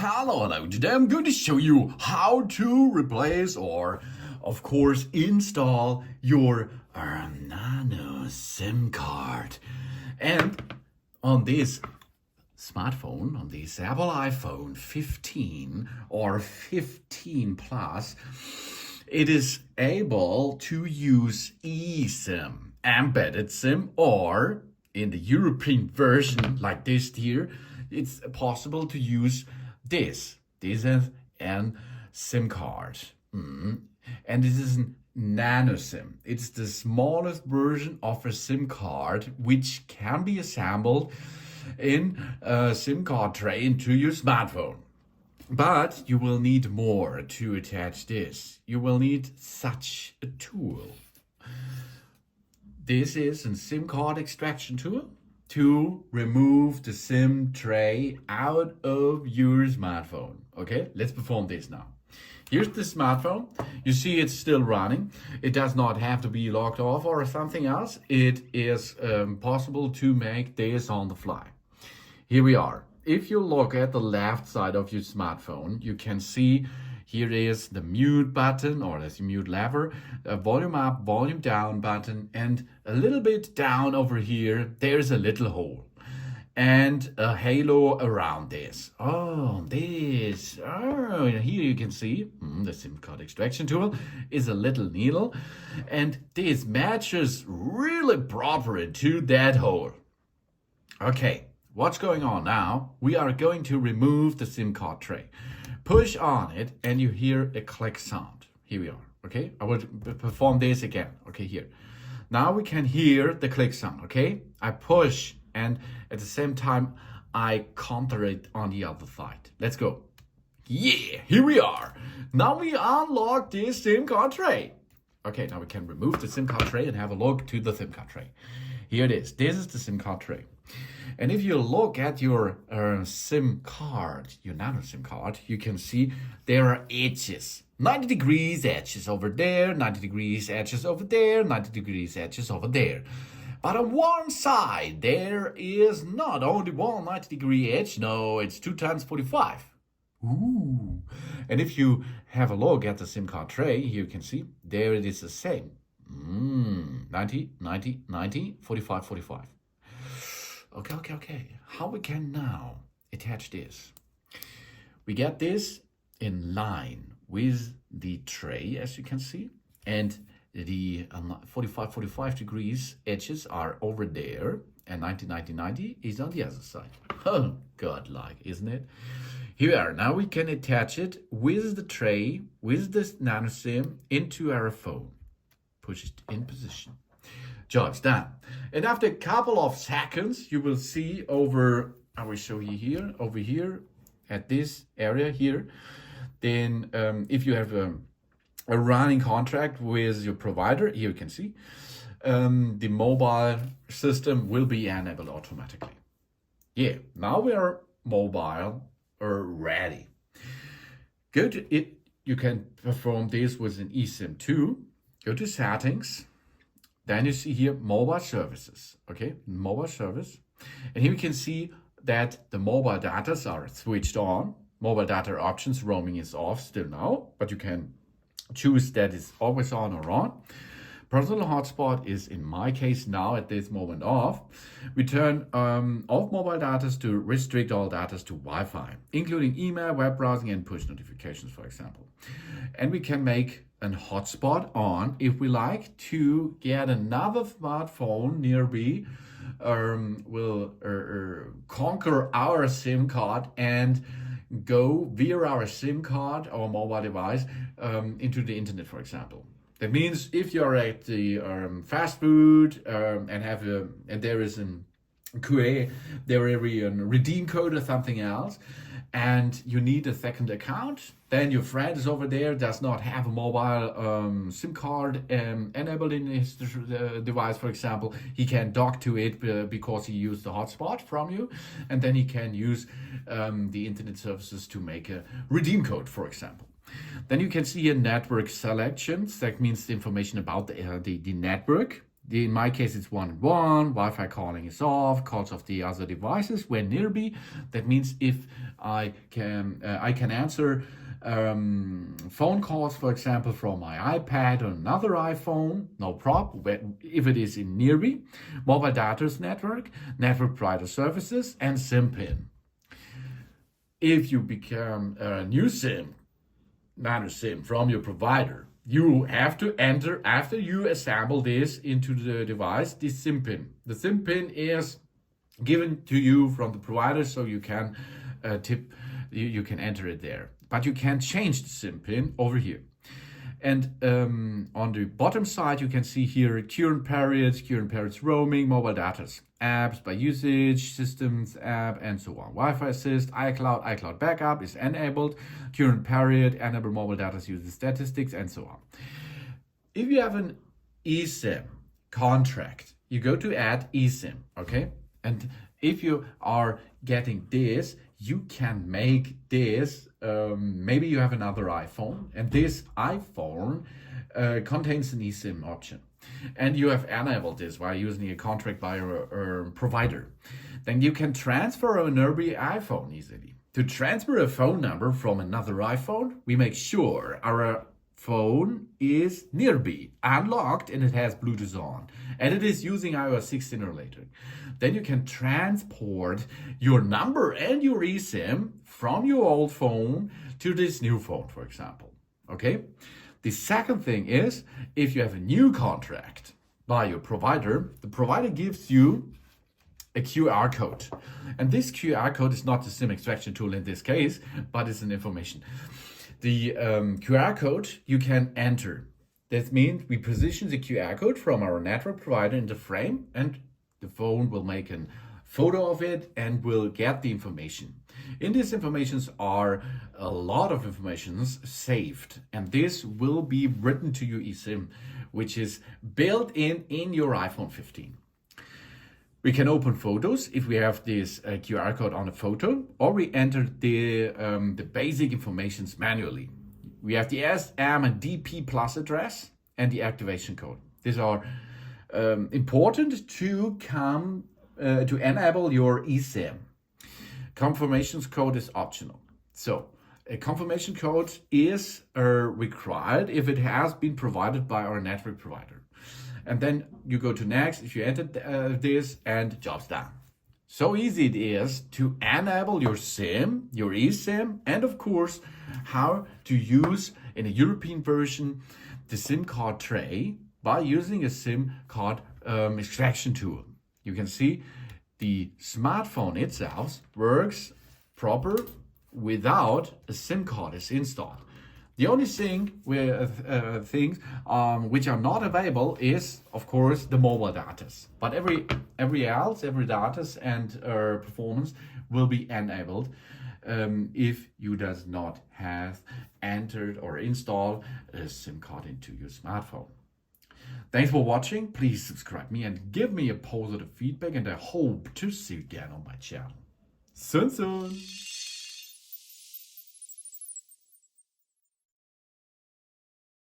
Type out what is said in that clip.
Hello, today I'm going to show you how to replace or, of course, install your nano SIM card. And on this smartphone, on this Apple iPhone 15 or 15 Plus, it is able to use eSIM, embedded SIM, or in the European version like this here, it's possible to use this is an SIM card. And this is a nano SIM. It's the smallest version of a SIM card which can be assembled in a SIM card tray into your smartphone. But you will need more to attach this. You will need such a tool. This is a SIM card extraction tool to remove the SIM tray out of your smartphone. Okay, let's perform this now. Here's the smartphone. You see it's still running. It does not have to be locked off or something else. It is possible to make this on the fly. Here we are. If you look at the left side of your smartphone, you can see here is the mute button or the mute lever, a volume up, volume down button, and a little bit down over here, there's a little hole and a halo around this. Here you can see the SIM card extraction tool is a little needle, and this matches really proper to that hole. Okay, what's going on now? We are going to remove the SIM card tray. Push on it and you hear a click sound. Here we are. Okay, I will perform this again. Okay, here. Now we can hear the click sound. Okay, I push and at the same time I counter it on the other side. Let's go. Yeah, here we are. Now we unlock this SIM card tray. Okay, now we can remove the SIM card tray and have a look to the SIM card tray. Here it is. This is the SIM card tray. And if you look at your SIM card, your nano SIM card, you can see there are edges. 90 degrees edges over there, 90 degrees edges over there, 90 degrees edges over there. But on one side, there is not only one 90-degree edge. No, it's 2 times 45. Ooh. And if you have a look at the SIM card tray, you can see there it is the same. 90, 90, 90, 45, 45. Okay. How we can now attach this? We get this in line with the tray, as you can see, and the 45 degrees edges are over there, and 90, 90, 90 is on the other side. Oh, godlike, isn't it? Here we are. Now we can attach it with the tray, with this nano SIM into our phone. Push it in position. Job's done. And after a couple of seconds, you will see over, I will show you here, over here at this area here. Then if you have a running contract with your provider, here you can see, the mobile system will be enabled automatically. Yeah, now we are mobile or ready. Go to it. You can perform this with an eSIM too. Go to settings. Then you see here mobile services, okay, mobile service. And here you can see that the mobile data are switched on. Mobile data options, roaming is off still now, but you can choose that it's always on or on. Personal hotspot is in my case now at this moment off. We turn off mobile data to restrict all data to Wi-Fi, including email, web browsing, and push notifications, for example. And we can make a hotspot on if we like to get another smartphone nearby. Will conquer our SIM card and go via our SIM card or mobile device into the internet, for example. That means if you're at the fast food and there is an QA, there is a redeem code or something else, and you need a second account, then your friend is over there, does not have a mobile SIM card enabled in his device, for example. He can dock to it because he used the hotspot from you, and then he can use the internet services to make a redeem code, for example. Then you can see a network selections. That means the information about the network. In my case, it's 1&1. Wi-Fi calling is off. Calls of the other devices when nearby. That means if I can answer phone calls, for example, from my iPad or another iPhone, no problem. If it is in nearby, mobile data network provider services, and SIM pin. If you become a new SIM, nano SIM from your provider, you have to enter, after you assemble this into the device, the SIM pin. The SIM pin is given to you from the provider, so you can you can enter it there. But you can change the SIM pin over here. And on the bottom side, you can see here current periods roaming, mobile data, apps by usage, systems app, and so on. Wi-Fi assist, iCloud backup is enabled, current period, enable mobile data usage statistics, and so on. If you have an eSIM contract, you go to add eSIM, okay? And if you are getting this, you can make this, maybe you have another iPhone, and this iPhone contains an eSIM option. And you have enabled this while using a contract by a provider. Then you can transfer a nearby iPhone easily. To transfer a phone number from another iPhone, we make sure our phone is nearby, unlocked, and it has Bluetooth on, and it is using iOS 16 or later. Then you can transport your number and your eSIM from your old phone to this new phone, for example. Okay? The second thing is, if you have a new contract by your provider, the provider gives you a QR code. And this QR code is not the SIM extraction tool in this case, but it's an information. The QR code you can enter. That means we position the QR code from our network provider in the frame, and the phone will make a photo of it and will get the information. In these informations are a lot of informations saved, and this will be written to your eSIM, which is built in your iPhone 15. We can open photos if we have this QR code on a photo, or we enter the basic informations manually. We have the SM and DP plus address and the activation code. These are important to enable your eSIM. Confirmation code is optional. So a confirmation code is required if it has been provided by our network provider. And then you go to next if you entered this, and job's done. So easy it is to enable your SIM, your eSIM, and of course how to use in a European version the SIM card tray by using a SIM card extraction tool. You can see the smartphone itself works proper without a SIM card is installed. The only thing things which are not available is, of course, the mobile data. But every data and performance will be enabled if you does not have entered or installed a SIM card into your smartphone. Thanks for watching. Please subscribe me and give me a positive feedback, and I hope to see you again on my channel. Soon.